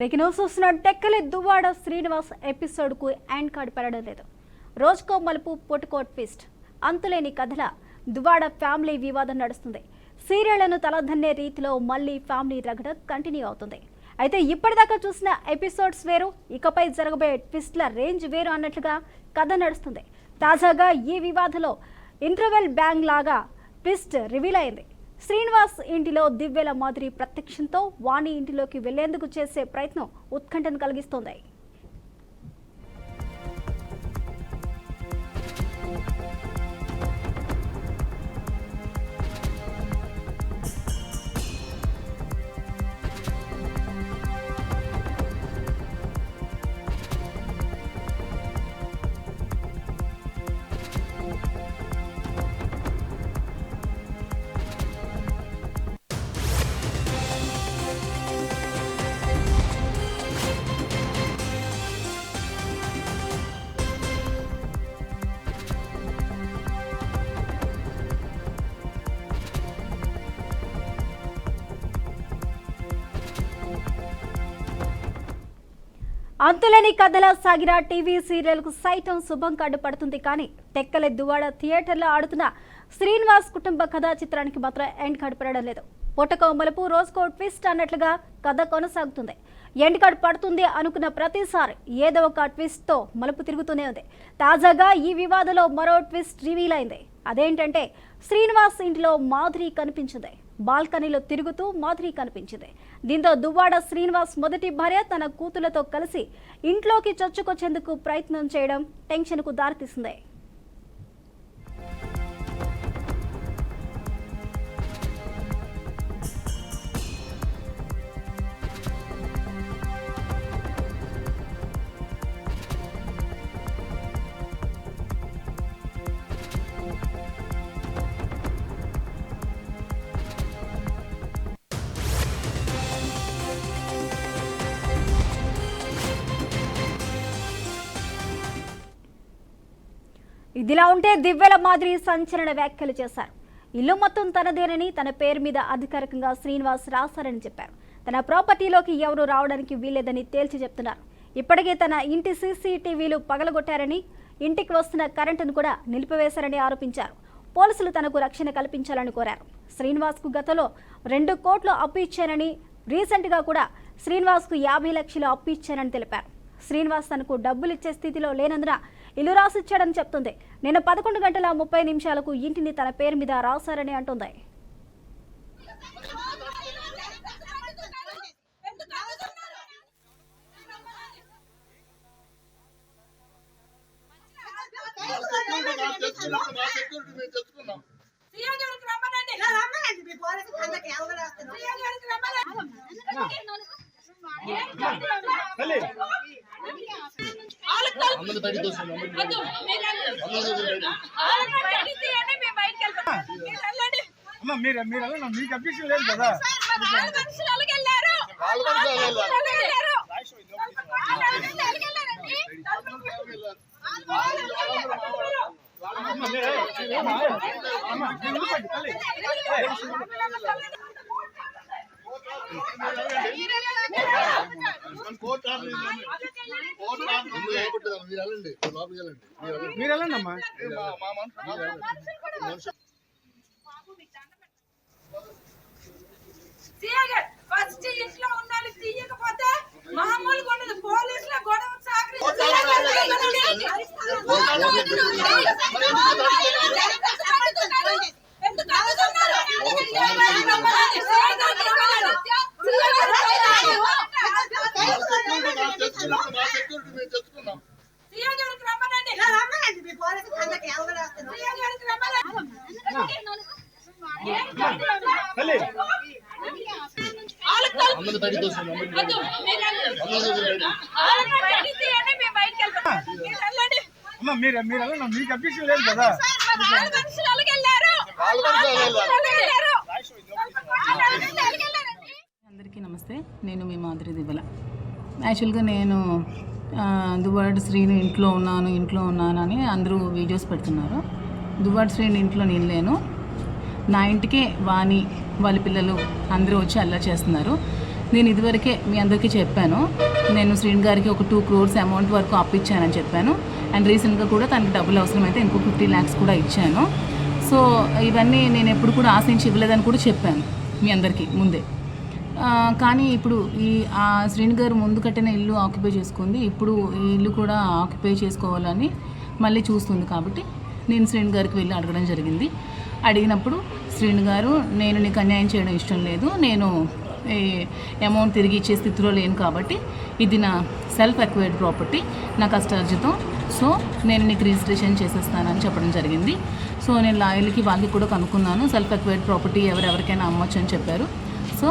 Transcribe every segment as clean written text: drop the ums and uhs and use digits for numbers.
చూస్తున్న టెక్కలి దువ్వాడ శ్రీనివాస్ ఎపిసోడ్ కు end card పడడం లేదు. రోజుకో మలుపు పొట్టుకో ట్విస్ట్. అంతులేని కథల దువ్వాడ ఫ్యామిలీ వివాదం నడుస్తుంది. సీరియళ్లను తలదన్నే రీతిలో మళ్ళీ ఫ్యామిలీ రగడ కంటిన్యూ అవుతుంది. అయితే ఇప్పటిదాకా చూసిన ఎపిసోడ్స్ వేరు, ఇకపై జరగబోయే ట్విస్ట్ల రేంజ్ వేరు అన్నట్లుగా కథ నడుస్తుంది. తాజాగా ఈ వివాదంలో ఇంటర్వెల్ బ్యాంగ్ లాగా ట్విస్ట్ రివీల్ అయింది. శ్రీనివాస్ ఇంటిలో దివ్యల మాదిరి ప్రత్యక్షంతో వాణి ఇంటిలోకి వెళ్లేందుకు చేసే ప్రయత్నం ఉత్కంఠను కలిగిస్తోంది. అంతులేని కథల సాగిన టీవీ సీరియల్ కు సైతం శుభం కార్డు పడుతుంది. కానీ టెక్కలి దువ్వాడ థియేటర్లో ఆడుతున్న శ్రీనివాస్ కుటుంబ కథా చిత్రానికి మాత్రం ఎండ్ కార్డు పడడం లేదు. పొట్టకో మలుపు రోజుకో ట్విస్ట్ అన్నట్లుగా కథ కొనసాగుతుంది. ఎండ్ కార్డు పడుతుంది అనుకున్న ప్రతిసారి ఏదో ఒక ట్విస్ట్ తో మలుపు తిరుగుతూనే ఉంది. తాజాగా ఈ వివాదంలో మరో ట్విస్ట్ రివీల్ అయింది. అదేంటంటే శ్రీనివాస్ ఇంటిలో మాధురి కనిపించింది. బాల్కనీలో తిరుగుతూ మాధురి కనిపించింది. దీంతో దువ్వాడ శ్రీనివాస్ మొదటి భార్య తన కూతుళ్లతో కలిసి ఇంట్లోకి చొచ్చుకొచ్చేందుకు ప్రయత్నం చేయడం టెన్షన్ కు దారితీసింది. ఇదిలా ఉంటే దివ్యల మాదిరి సంచలన వ్యాఖ్యలు చేశారు. ఇల్లు మొత్తం తనదేనని, తన పేరు మీద అధికారికంగా శ్రీనివాస్ రాశారని చెప్పారు. తన ప్రాపర్టీలోకి ఎవరు రావడానికి వీల్లేదని తేల్చి చెప్తున్నారు. ఇప్పటికే తన ఇంటి సీసీటీవీలు పగలగొట్టారని, ఇంటికి వస్తున్న కరెంటును కూడా నిలిపివేశారని ఆరోపించారు. పోలీసులు తనకు రక్షణ కల్పించాలని కోరారు. శ్రీనివాస్ కు గతంలో 2 కోట్లు అప్పు ఇచ్చానని, రీసెంట్ గా కూడా శ్రీనివాస్ కు 50 లక్షలు అప్పు ఇచ్చానని తెలిపారు. శ్రీనివాస్ తనకు డబ్బులు ఇచ్చే స్థితిలో లేనందున ఇల్లు రాసిచ్చాడని చెప్తుంది. నిన్న 11 గంటల 30 నిమిషాలకు ఇంటిని తన పేరు మీద రాశారని అంటుంది. మీకు అభ్యర్థం లేదు కదా. మీరు వెళ్ళండి అమ్మా. ఫస్ట్ ఇంట్లో ఉన్నాళ్ళు తీయకపోతే మామూలుగా ఉండదు. పోలీసుల గొడవ మీరు మీకు అభ్యర్థం లేదు కదా. అందరికీ నమస్తే. నేను మీ మాదిరి దివ్వల. యాక్చువల్గా నేను దువ్వాడ శ్రీను ఇంట్లో ఉన్నాను అని అందరూ వీడియోస్ పెడుతున్నారు. దువ్వాడ శ్రీను ఇంట్లో నేను లేను. నా ఇంటికే వాణి వాళ్ళ పిల్లలు అందరూ వచ్చి అల్లరి చేస్తున్నారు. నేను ఇదివరకే మీ అందరికీ చెప్పాను, నేను శ్రీని గారికి ఒక 2 crores అమౌంట్ వరకు అప్పిచ్చానని చెప్పాను. అండ్ రీసెంట్గా కూడా తనకి డబ్బులు అవసరమైతే ఇంకో 50 lakhs కూడా ఇచ్చాను. సో ఇవన్నీ నేను ఎప్పుడు కూడా ఆశించి ఇవ్వలేదని కూడా చెప్పాను మీ అందరికీ ముందే. కానీ ఇప్పుడు శ్రీని గారు ముందు కట్టిన ఇల్లు ఆక్యుపై చేసుకుంది, ఇప్పుడు ఈ ఇల్లు కూడా ఆక్యుపై చేసుకోవాలని మళ్ళీ చూస్తుంది. కాబట్టి నేను శ్రీని గారికి వెళ్ళి అడగడం జరిగింది. అడిగినప్పుడు శ్రీని గారు, నేను నీకు అన్యాయం చేయడం ఇష్టం లేదు, నేను ఈ అమౌంట్ తిరిగి ఇచ్చే స్థితిలో లేను, కాబట్టి ఇది నా సెల్ఫ్ అక్వైర్డ్ ప్రాపర్టీ, నా కష్టార్జితం, సో నేను నీకు రిజిస్ట్రేషన్ చేసేస్తానని చెప్పడం జరిగింది. సో నేను లాయర్లకి వాళ్ళకి కూడా కనుక్కున్నాను, సెల్ఫ్ అక్వైర్డ్ ప్రాపర్టీ ఎవరెవరికైనా అమ్మొచ్చు అని చెప్పారు. సో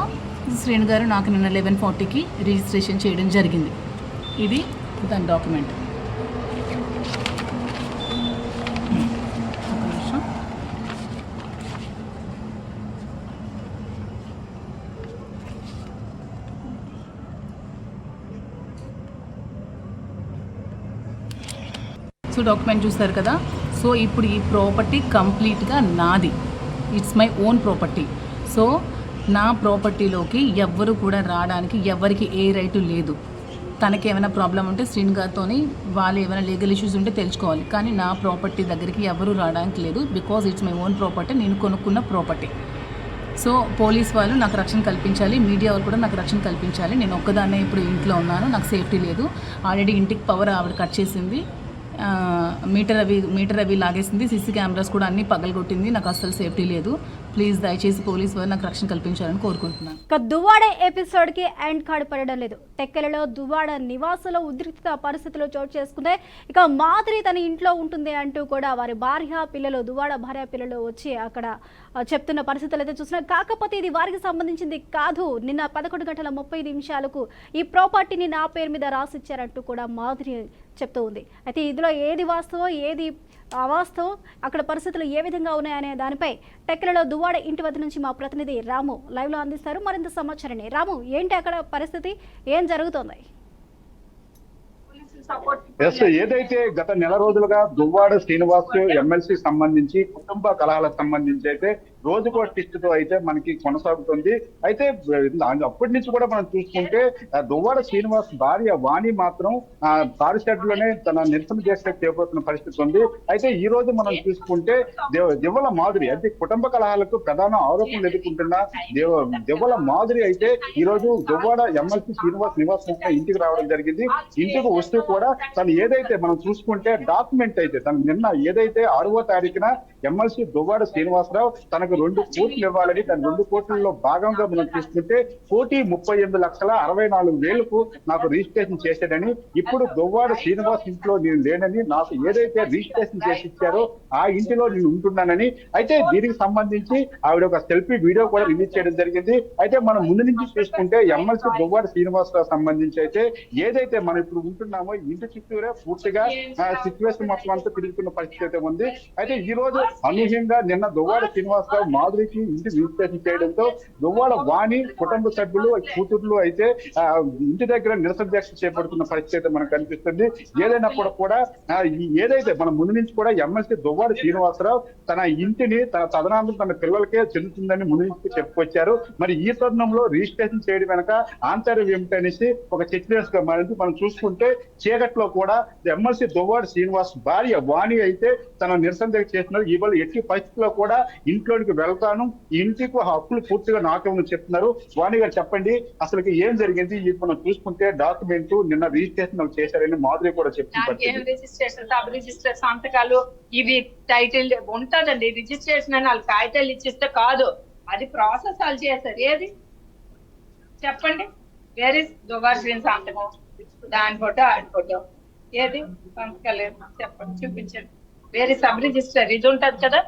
శ్రీని గారు నాకు నిన్న 11:40కి రిజిస్ట్రేషన్ చేయడం జరిగింది. ఇది దాని డాక్యుమెంట్. సో డాక్యుమెంట్ చూస్తారు కదా. సో ఇప్పుడు ఈ ప్రాపర్టీ కంప్లీట్గా నాది, it's my own property. So నా ప్రాపర్టీలోకి ఎవ్వరు కూడా రావడానికి ఎవరికి ఏ రైటు లేదు. తనకి ఏమైనా ప్రాబ్లం ఉంటే శ్రీని గారితో వాళ్ళు ఏమైనా లీగల్ ఇష్యూస్ ఉంటే తెలుసుకోవాలి, కానీ నా ప్రాపర్టీ దగ్గరికి ఎవరు రావడానికి లేదు. Because it's my own property, నేను కొనుక్కున్న ప్రాపర్టీ. సో పోలీస్ వాళ్ళు నాకు రక్షణ కల్పించాలి, మీడియా వాళ్ళు కూడా నాకు రక్షణ కల్పించాలి. నేను ఒక్కదాన్నే ఇప్పుడు ఇంట్లో ఉన్నాను, నాకు సేఫ్టీ లేదు. ఆల్రెడీ ఇంటికి పవర్ ఆవిడ కట్ చేసింది, మీటర్ అవి లాగేసింది, సీసీ కెమెరాస్ కూడా అన్నీ పగలగొట్టింది, నాకు అస్సలు సేఫ్టీ లేదు. ప్లీజ్ దయచేసి పోలీస్ వారు నాకు రక్షణ కల్పించాలని కోరుకుంటున్నాను. ఇక దువ్వాడ ఎపిసోడ్ కి ఎండ్ కార్డ్ పడడం లేదు. టెక్కలలో దువ్వాడ నివాసుల ఉద్రిక్త పరిస్థితులు చోటు చేసుకుంటే ఇక మాదిరి తన ఇంట్లో ఉంటుంది అంటూ కూడా వారి భార్య పిల్లలు, దువ్వాడ భార్య పిల్లలు వచ్చి అక్కడ చెప్తున్న పరిస్థితులు అయితే చూస్తున్నాం. కాకపోతే ఇది వారికి సంబంధించింది కాదు, నిన్న 11:30 ఈ ప్రాపర్టీని నా పేరు మీద రాసిచ్చారంటూ కూడా మాదిరి చెప్తూ ఉంది. అయితే ఇందులో ఏది వాస్తవం ఏది అవాస్తవం, అక్కడ పరిస్థితులు ఏ విధంగా ఉన్నాయనే దానిపై టెక్కలలో దువ్వాడ ఇంటి వద్ద నుంచి మా ప్రతినిధి రాము లైవ్లో అందిస్తారు మరింత సమాచారాన్ని. రాము, ఏంటి అక్కడ పరిస్థితి, ఏం జరుగుతోంది? ఏదైతే గత నెల రోజులుగా దువ్వాడ శ్రీనివాస్ ఎమ్మెల్సీ సంబంధించి కుటుంబ కలహాలకు సంబంధించి అయితే రోజుకో టిస్టుతో అయితే మనకి కొనసాగుతుంది. అయితే అప్పటి నుంచి కూడా మనం చూసుకుంటే దువ్వాడ శ్రీనివాస్ భార్య వాణి మాత్రం కారు షెడ్ లోనే తన నిరసన చేస్తే చేపడుతున్న పరిస్థితి ఉంది. అయితే ఈ రోజు మనం చూసుకుంటే దివ్వల మాధురి అంటే కుటుంబ కలహాలకు ప్రధాన ఆరోపణలు ఎదుర్కొంటున్న దివ్వల మాధురి అయితే ఈ రోజు దువ్వాడ ఎమ్మెల్సీ శ్రీనివాస్ నివాసం ఇంటికి రావడం జరిగింది. ఇంటికి వస్తూ కూడా తను ఏదైతే మనం చూసుకుంటే డాక్యుమెంట్ అయితే తను నిన్న ఏదైతే 6వ తారీఖున ఎమ్మెల్సీ దువ్వాడ శ్రీనివాసరావు తనకు 2 కోట్లు ఇవ్వాలని, తన 2 కోట్లలో భాగంగా మనం చూసుకుంటే 1,38,64,000 నాకు రిజిస్ట్రేషన్ చేశాడని, ఇప్పుడు దువ్వాడ శ్రీనివాస్ ఇంట్లో నేను లేనని, నాకు ఏదైతే రిజిస్ట్రేషన్ చేసి ఇచ్చారో ఆ ఇంటిలో నేను ఉంటున్నానని, అయితే దీనికి సంబంధించి ఆవిడ ఒక సెల్ఫీ వీడియో కూడా రిలీజ్ చేయడం జరిగింది. అయితే మనం ముందు నుంచి చూసుకుంటే ఎమ్మెల్సీ దువ్వాడ శ్రీనివాసరావు సంబంధించి అయితే ఏదైతే మనం ఇప్పుడు ఉంటున్నామో ఇంటి చుట్టూరే పూర్తిగా సిచ్యువేషన్ మొత్తం అంతా తిరుగుతున్న పరిస్థితి అయితే ఉంది. అయితే ఈ రోజు అనూహ్యంగా నిన్న దువ్వాడ శ్రీనివాసరావు మాధురికి ఇంటి రిజిస్ట్రేషన్ చేయడంతో దువ్వాడ వాణి కుటుంబ సభ్యులు కూతుర్లు అయితే ఇంటి దగ్గర నిరసన దీక్ష చేపడుతున్న పరిస్థితి అయితే మనకు కనిపిస్తుంది. ఏదైనప్పుడు కూడా ఏదైతే మన ముందు నుంచి కూడా ఎమ్మెల్సీ దువ్వాడ శ్రీనివాసరావు తన ఇంటిని తన తదనంతరం తన పిల్లలకే చెందుతుందని ముందు నుంచి చెప్పుకొచ్చారు. మరి ఈ తరుణంలో రిజిస్ట్రేషన్ చేయడం వెనక ఆంతర్యం ఏమిటనేసి ఒక చర్చ మారింది. మనం చూసుకుంటే చీకట్లో కూడా ఎమ్మెల్సీ దువ్వాడ శ్రీనివాస్ భార్య వాణి అయితే తన నిరసన దీక్ష చేస్తున్నారు. ఇవాళ ఎట్టి పరిస్థితుల్లో కూడా ఇంట్లోనికి వెళ్తాను, ఇంటికి హక్కులు పూర్తిగా నాకేమని చెప్తున్నారు. వాణి గారు చెప్పండి, అసలు ఏం జరిగింది? మనం చూసుకుంటే డాక్యుమెంట్ నిన్న రిజిస్ట్రేషన్ చేశారని మాధురి కూడా చెప్తున్నారు. రిజిస్ట్రేషన్ సబ్ రిజిస్టర్ సంతకాలు ఇవి టైటిల్ ఉంటదండి. రిజిస్ట్రేషన్ అని వాళ్ళు టైటిల్ ఇచ్చిస్తే కాదు, అది ప్రాసెస్ వాళ్ళు చేశారు. ఏది చెప్పండి, వేర్ ఇస్ దువ్వాడ శ్రీనివాస్ సంతకం, దాని ఫోటో ఆడి ఫోటో, ఏది సంతకాలేదు చెప్పండి, చూపించండి. వేరే సబ్ రిజిస్టర్ ఇది ఉంటది కదా,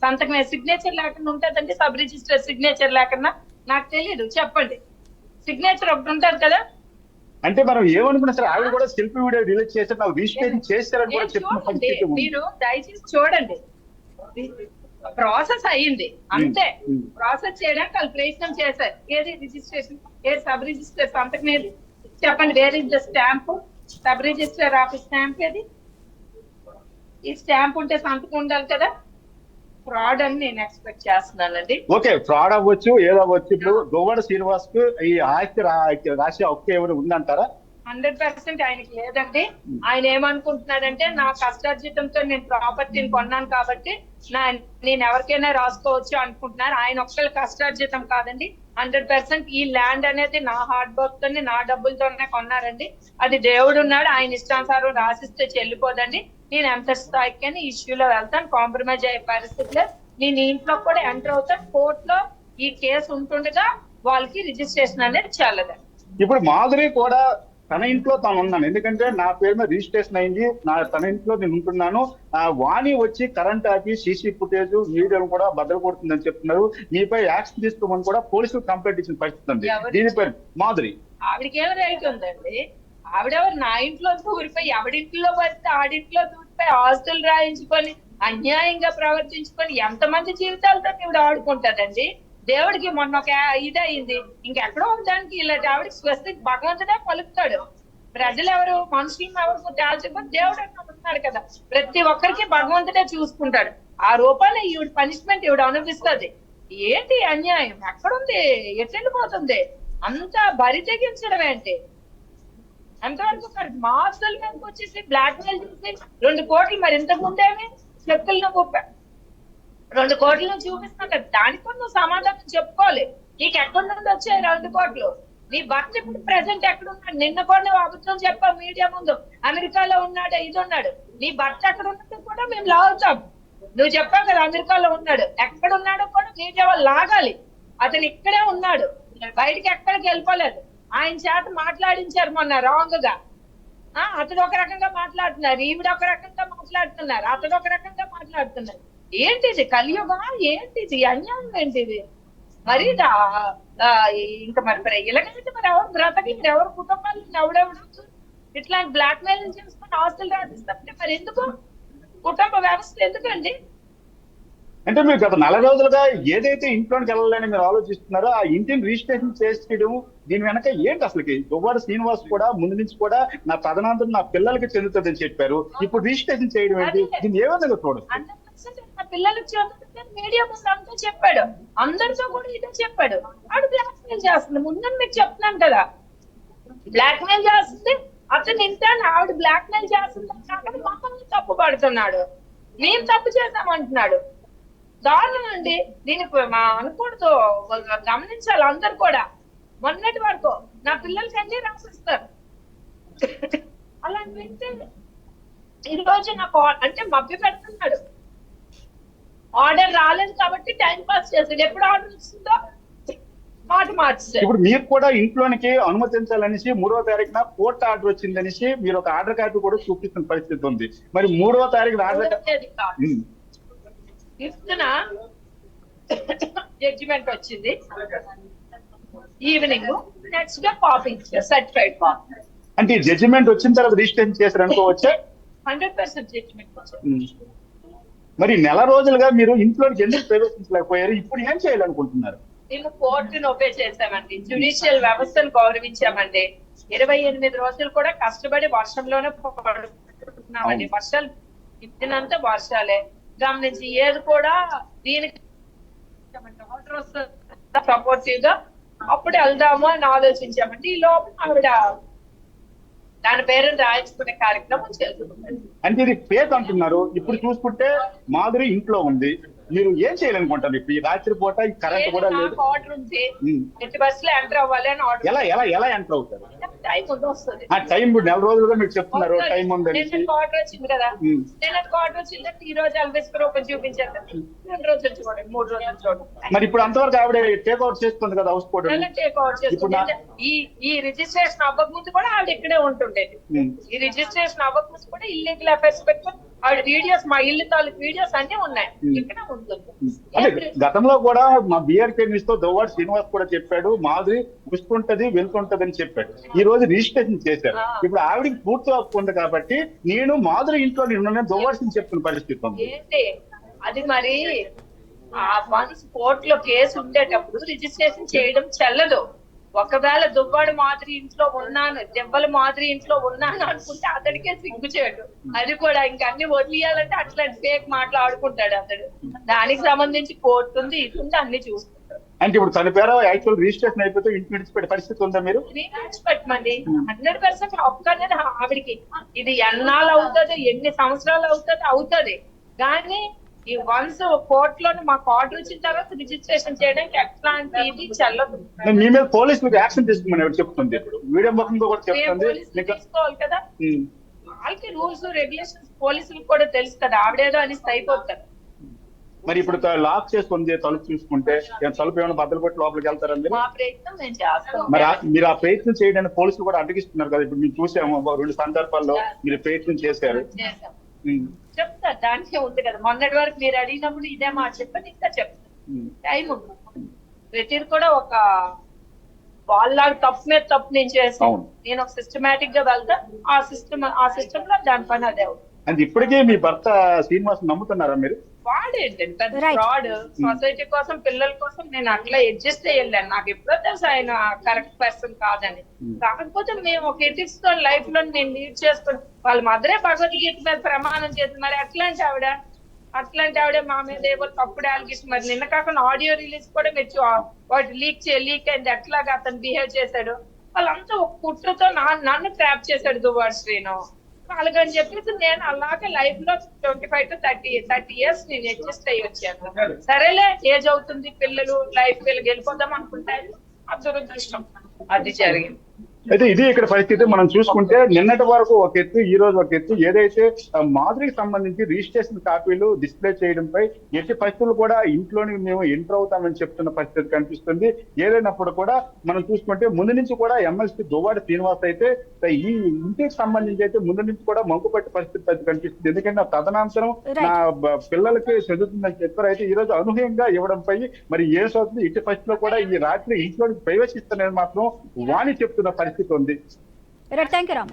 సంతకం సిగ్నేచర్ లేకుండా ఉంటదండి. సబ్ రిజిస్టర్ సిగ్నేచర్ లేకుండా నాకు తెలియదు, చెప్పండి. సిగ్నేచర్ ఒకటి ఉంటది కదా. అంటే మనం ఏమనుకున్నా సరే ఆవిడ కూడా సెల్ఫీ వీడియో రిలీజ్ చేశారు, నాకు రిజిస్ట్రేషన్ చేశారని కూడా చెప్తున్న మీరు దయచేసి చూడండి. ప్రాసెస్ అయ్యింది అంతే, ప్రాసెస్ చేయడానికి వాళ్ళు ప్రయత్నం చేశారు. ఏది రిజిస్ట్రేషన్, ఏది సబ్ రిజిస్టర్ సంతకం, ఏది చెప్పండి. Where is the stamp, sub register office stamp ఏది? ఈ స్టాంప్ ఉంటే సంతకం ఉండాలి కదా. ఫ్రాడ్ అని నేను ఎక్స్పెక్ట్ చేస్తున్నానండి. ఓకే, ఫ్రాడ్ అవ్వచ్చు, ఏదో అవ్వచ్చు. ఇప్పుడు దువ్వాడ శ్రీనివాస్ కు ఈ ఆస్తి రాసే హక్కు ఎవరు ఉందంటారా? 100% ఆయనకి లేదండి. ఆయన ఏమనుకుంటున్నాడంటే నా కష్టార్జితంతో నేను ప్రాపర్టీని కొన్నాను కాబట్టి నేను ఎవరికైనా రాసుకోవచ్చు అనుకుంటున్నారు. ఆయన ఒక్కళ్ళ కష్టార్జితం కాదండి, 100% ఈ ల్యాండ్ అనేది నా హార్డ్ వర్క్ తోనే నా డబ్బులతోనే కొన్నారండి. అది దేవుడు ఉన్నాడు, ఆయన ఇష్టానుసారం రాసిస్తే చెల్లిపోదండి. నేను ఎంత స్థాయికైనా ఇష్యూలో వెళ్తాను, కాంప్రమైజ్ అయ్యే పరిస్థితిలో నేను ఇంట్లో కూడా ఎంటర్ అవుతాను. కోర్టులో ఈ కేసు ఉంటుండగా వాళ్ళకి రిజిస్ట్రేషన్ అనేది చెల్లదండి. ఇప్పుడు మాధురి కూడా తన ఇంట్లో తాను ఉన్నాను, ఎందుకంటే నా పేరు మీద రిజిస్ట్రేషన్ అయింది, తన ఇంట్లో నేను ఉంటున్నాను. వాణి వచ్చి కరెంట్ ఆపి సీసీ ఫుటేజ్ వీడియోలు కూడా బద్దలు కొడుతుందని చెప్తున్నారు. మీపై యాక్షన్ తీసుకోమని కూడా పోలీసులు కంప్లైంట్ ఇచ్చిన పరిస్థితి ఉంది. దీనిపై మాధురి ఆవిడకి ఏం రైట్ ఉందండి? ఆవిడెవరు నా ఇంట్లో దూరిపోయి ఎవడింట్లో పడితే ఆడింట్లో దూరిపోయి ఆస్తులు రాయించుకొని అన్యాయంగా ప్రవర్తించుకొని ఎంతమంది జీవితాలతో ఈవిడ ఆడుకుంటాదండి. దేవుడికి మొన్న ఒక ఇది అయింది, ఇంకెక్కడో దానికి ఇలాంటి ఆవిడకి స్వస్తికి భగవంతుడే పలుకుతాడు. ప్రజలు ఎవరు, మనుషులు ఎవరు తేల్చుకొని దేవుడు అనుకుంటున్నాడు కదా. ప్రతి ఒక్కరికి భగవంతుడే చూసుకుంటాడు. ఆ రూపాయలు ఈవిడ పనిష్మెంట్ ఈవిడ అనుభవిస్తుంది. ఏంటి అన్యాయం? ఎక్కడుంది? ఎట్టెళ్ళిపోతుంది? అంతా బరి తెగించడం ఏంటి? ఎంతవరకు మా ఆస్తుల మీదకి వచ్చేసి బ్లాక్ మెయిల్ చేసి 2 కోట్లు, మరి ఇంతకు ముందేమి చెక్కులను 2 కోట్లను చూపిస్తున్నా కదా, దానికి కూడా నువ్వు సమాధానం చెప్పుకోవాలి. నీకు ఎక్కడి నుండి వచ్చాయి 2 కోట్లు? నీ భర్త ఇప్పుడు ప్రెసెంట్ ఎక్కడ ఉన్నాడు? నిన్న కూడా నువ్వు అబద్ధం చెప్పావు మీడియా ముందు, అమెరికాలో ఉన్నాడు, ఇది ఉన్నాడు. నీ భర్త ఎక్కడ ఉన్నట్టు కూడా మేము లాగుతాం. నువ్వు చెప్పావు కదా అమెరికాలో ఉన్నాడు, ఎక్కడ ఉన్నాడో కూడా మీడియా వాళ్ళు లాగాలి. అతను ఇక్కడే ఉన్నాడు, బయటికి ఎక్కడికి వెళ్ళిపోలేదు. ఆయన చేత మాట్లాడించారు మొన్న రాంగ్ గా. అతడు ఒక రకంగా మాట్లాడుతున్నారు, ఈవిడ ఒక రకంగా మాట్లాడుతున్నారు, అతడు ఒక రకంగా మాట్లాడుతున్నారు. ఏంటిది కలియుగం? ఏంటిది అన్యాయం? ఏంటిది మరి? ఇంకా మరి ఇలాగైతే మరి ఎవరు బ్రతకలేరు, ఎవరు కుటుంబాలు ఎవడెవడు ఇట్లాంటి బ్లాక్ మెయిల్ చేసుకుని ఆస్తులు రాసిస్తుంటే మరి ఎందుకు? కుటుంబ వ్యవస్థ ఎందుకండి? అంటే మీరు గత 4 రోజులుగా ఏదైతే ఇంట్లోకి వెళ్ళాలని మీరు ఆలోచిస్తున్నారో ఆ ఇంటిని రిజిస్ట్రేషన్ చేసేయడం, దీని వెనక ఏంటి అసలుకి? దువ్వాడ శ్రీనివాస్ కూడా ముందు నుంచి కూడా నా తదనంతరం నా పిల్లలకి చెందుతుందని చెప్పారు. ఇప్పుడు రిజిస్ట్రేషన్ చేయడం ఏంటి? దీన్ని ఏ విధంగా చూడొచ్చు? నా పిల్లలకి చెందుతుందని మీడియా ముందు అంతా చెప్పాడు, అందరితో కూడా ఇదే చెప్పాడు. ఆడు బ్లాక్ మెయిల్ చేస్తుంది. ముందని మీకు చెప్తున్నాను కదా, బ్లాక్ మెయిల్ చేస్తుంది. అతను ఇంటాను ఆవిడ బ్లాక్ మెయిల్ చేస్తుంది అక్కడ మమ్మల్ని తప్పు పడుతున్నాడు, మేము తప్పు చేసామంటున్నాడు. దారుణం అండి. దీనికి అనుకూడదు, గమనించాలి అందరు కూడా. మొన్నటి వరకు నా పిల్లలకి అన్ని రాసిస్తారు. అలా వింటే ఈ రోజు నాకు అంటే మభ్య పెడుతున్నాడు. ఆర్డర్ రాలేదు కాబట్టి టైం పాస్ చేస్తాడు. ఎప్పుడు ఆర్డర్ వస్తుందో మాట మార్చేస్తాడు. ఇప్పుడు మీరు కూడా ఇంట్లోనికి అనుమతించాలనేసి 3వ తారీఖున కోర్టు ఆర్డర్ వచ్చిందనేసి మీరు ఒక ఆర్డర్ కాపీ కూడా చూపిస్తున్న పరిస్థితి ఉంది. మరి 3వ తారీఖున ఆర్డర్ 5th జడ్జిమెంట్ వచ్చింది ఈవినింగ్. నెక్స్ట్ గా కాపీ ఇచ్చారు, సర్టిఫైడ్ కాపీ. అంటే జడ్జిమెంట్ వచ్చిన తర్వాత రిజిస్ట్రేషన్ చేశారు అనుకోవచ్చా? 100% జడ్జిమెంట్ వచ్చింది. మరి 4 రోజులుగా మీరు ఇంట్లోకి ఎందుకు ప్రవేశించలేకపోయారు? ఇప్పుడు ఏం చేయాలనుకుంటున్నారు? మేము కోర్టును ఒబే చేశామండి, జ్యుడిషియల్ వ్యవస్థను గౌరవించామండి. 28 రోజులు కూడా కష్టపడి వర్షంలోనే పడుతున్నామండి. వర్షాలు ఇచ్చినంత వర్షాలే గమనించి ఏది కూడా దీనికి ఆర్డర్ వస్తుంది సపోర్టివ్ గా అప్పుడు వెళ్దాము అని ఆలోచించామండి. ఈ లోపల ఆవిడ దాని పేరుని రాయించుకునే కార్యక్రమం చేస్తుంది. అంటే ఇది ఫేక్ అంటున్నారు. ఇప్పుడు చూసుకుంటే మాధురి ఇంట్లో ఉంది, మీరు ఏం చేయాలనుకుంటారు? ఇప్పుడు ఈ రాత్రి పూట ఈ కరెంట్ కూడా లేదు, ఆర్డర్ ఉంది, ఎట్టి బస్సులో ఎంటర్ అవ్వాలి అని ఆర్డర్. ఎలా ఎంటర్ అవుతారు? టైం ముందు వస్తుంది. ఆ టైం 4 రోజులుగా మీరు చెప్తున్నారు టైం ఉందని. ఆర్డర్ వచ్చింది కదా, నేను ఆర్డర్ వచ్చిందంటే ఈ రోజు అల్వేస్కర్ ఓపెన్ చూపించారు కదా, 2 రోజులు చూడండి, 3 రోజులు చూడండి. మరి ఇప్పుడు అంతవరకు ఆవిడ టేక్ అవుట్ చేస్తుంది కదా హౌస్ కోర్టు. టేక్ అవుట్ చేస్తుంది. ఈ రిజిస్ట్రేషన్ అవ్వక ముందు కూడా ఆవిడ ఇక్కడే ఉంటుండేది. ఈ రిజిస్ట్రేషన్ అవ్వక ముందు కూడా ఇల్లీగల్ అఫైర్స్ పెట్టుకుని ఆవిడ వీడియోస్, మా ఇల్లు తాలూకు వీడియోస్ అన్ని ఉన్నాయి, ఇక్కడే ఉంటుంది. అంటే గతంలో కూడా మా బీఆర్కే న్యూస్ తో దువ్వాడ శ్రీనివాస్ కూడా చెప్పాడు, మాధురి వస్తుంటది వెళ్తుంటది అని చెప్పాడు. ఈ రోజు రిజిస్ట్రేషన్ చేశారు. ఇప్పుడు ఆవిడకి పూర్తి హక్కు ఉంది కాబట్టి నేను మాధురి ఇంట్లో నేను దువ్వాడ చెప్తున్న పరిస్థితి ఉంది. ఏంటి అది మరి? ఆ వన్స్ కోర్టులో కేసు ఉండేటప్పుడు రిజిస్ట్రేషన్ చేయడం చెల్లదు. ఒకవేళ దువ్వాడు మాదిరి ఇంట్లో ఉన్నాను, దెబ్బల మాదిరి ఇంట్లో ఉన్నాను అనుకుంటే అతడికే సిగ్గుచేటు. అది కూడా ఇంకా అన్ని వదిలేయాలంటే అట్లాంటి ఫేక్ మాటలు ఆడుకుంటాడు అతడు. దానికి సంబంధించి కోర్టు ఉంది, ఇది ఉంది, అన్ని చూసుకుంటాడు. అంటే ఇప్పుడు తన పేరు యాక్చువల్ రిజిస్ట్రేషన్ అయిపోతే ఇంటి విడిచిపెట్టే పరిస్థితి ఉందా మీరు? పెట్టమండి 100% హక్కు అనేది ఆవిడికి. ఇది ఎన్నాళ్ళు అవుతుంది, ఎన్ని సంవత్సరాలు అవుతుంది కానీ ఈ వన్స్ కోర్టులో మాకు ఆర్డర్ వచ్చిన తర్వాత రిజిస్ట్రేషన్ చేయడానికి ఎట్లాంటి ఇది చెల్లదు. మీ మీద పోలీసులకు యాక్షన్ తీసుకోమని ఎవరు చెప్తుంది? ఇప్పుడు వీడియో ముఖంగా కూడా చెప్తుంది. తీసుకోవాలి కదా, వాళ్ళకి రూల్స్ రెగ్యులేషన్స్ పోలీసులకు కూడా తెలుసు కదా, ఆవిడేదో అని అయిపోతారు. మరి ఇప్పుడు లాక్ చేసుకుంది తలుపు చూసుకుంటే తలుపు ఏమైనా బద్దలు కొట్టి లోపలికి వెళ్తారండి? మా ప్రయత్నం మేము చేస్తాం. మరి మీరు ఆ ప్రయత్నం చేయడానికి పోలీసులు కూడా అడ్డగిస్తున్నారు కదా. ఇప్పుడు మేము చూసాము 2 సందర్భాల్లో మీరు ప్రయత్నం చేశారు. చెప్తా, దానికే ఉంది కదా. మొన్నటి వరకు మీరు అడిగినప్పుడు ఇదే మాట చెప్పండి, ఇంకా చెప్తాను. టైం ఉంది. ప్రతిది కూడా ఒక వాళ్ళ తప్పు మీద తప్పు నేను చేస్తాను. నేను ఒక సిస్టమేటిక్ గా వెళ్తా, ఆ సిస్టమ్ లో దాని పని అదే అవుతుంది. అంటే ఇప్పటికే మీ భర్త శ్రీనివాస్ నమ్ముతున్నారా మీరు? వాడేంటండి పెద్ద ఫ్రాడ్. సొసైటీ కోసం, పిల్లల కోసం నేను అట్లా అడ్జస్ట్ అయ్యాను. నాకు ఎప్పుడో తెలుసు ఆయన కరెక్ట్ పర్సన్ కాదని. కాకపోతే మేము ఒక ఎథిక్స్ తో లైఫ్ లో నేను లీడ్ చేసుకుని, వాళ్ళ మదరే భగవద్గీత మీద ప్రమాణం చేసింది. మరి అట్లాంటి ఆవిడ మా మీద ఏవో తప్పుడు అలిగేషన్. మరి నిన్న కాకుండా ఆడియో రిలీజ్ కూడా మీరు వాటి లీక్ అయింది, ఎట్లాగా అతను బిహేవ్ చేశాడు. వాళ్ళంతా ఒక కుట్రతో నన్ను ట్రాప్ చేశాడు దువ్వాడు శ్రీను. అలాగని చెప్పేసి నేను అలాగే లైఫ్ లో 25 to 30 years నేను అడ్జస్ట్ అయ్యి వచ్చాను. సరేలే, ఏజ్ అవుతుంది, పిల్లలు లైఫ్ వెళ్ళిపోదాం అనుకుంటారు. దురదృష్టం అది జరిగింది. అయితే ఇది ఇక్కడ పరిస్థితి. మనం చూసుకుంటే నిన్నటి వరకు ఒక ఎత్తు, ఈ రోజు ఒక ఎత్తు. ఏదైతే మాధురికి సంబంధించి రిజిస్ట్రేషన్ కాపీలు డిస్ప్లే చేయడంపై ఎట్టి పరిస్థితులు కూడా ఇంట్లోని మేము ఎంటర్ అవుతామని చెప్తున్న పరిస్థితి కనిపిస్తుంది. ఏదైనప్పుడు కూడా మనం చూసుకుంటే ముందు నుంచి కూడా ఎమ్మెల్సీ దువ్వాడ శ్రీనివాస్ అయితే ఈ ఇంటికి సంబంధించి అయితే ముందు నుంచి కూడా మంకుపట్టే పరిస్థితి కనిపిస్తుంది. ఎందుకంటే తదనంతరం నా పిల్లలకి చదువుతుందని చెప్పారు. అయితే ఈ రోజు అనూహ్యంగా ఇవ్వడంపై మరి ఏ సోతుంది ఇట్టి పరిస్థితిలో కూడా ఈ రాత్రి ఇంట్లోకి ప్రవేశిస్తానని మాత్రం వాణి చెప్తున్న పరిస్థితి ఉంది. Thank you Ramu.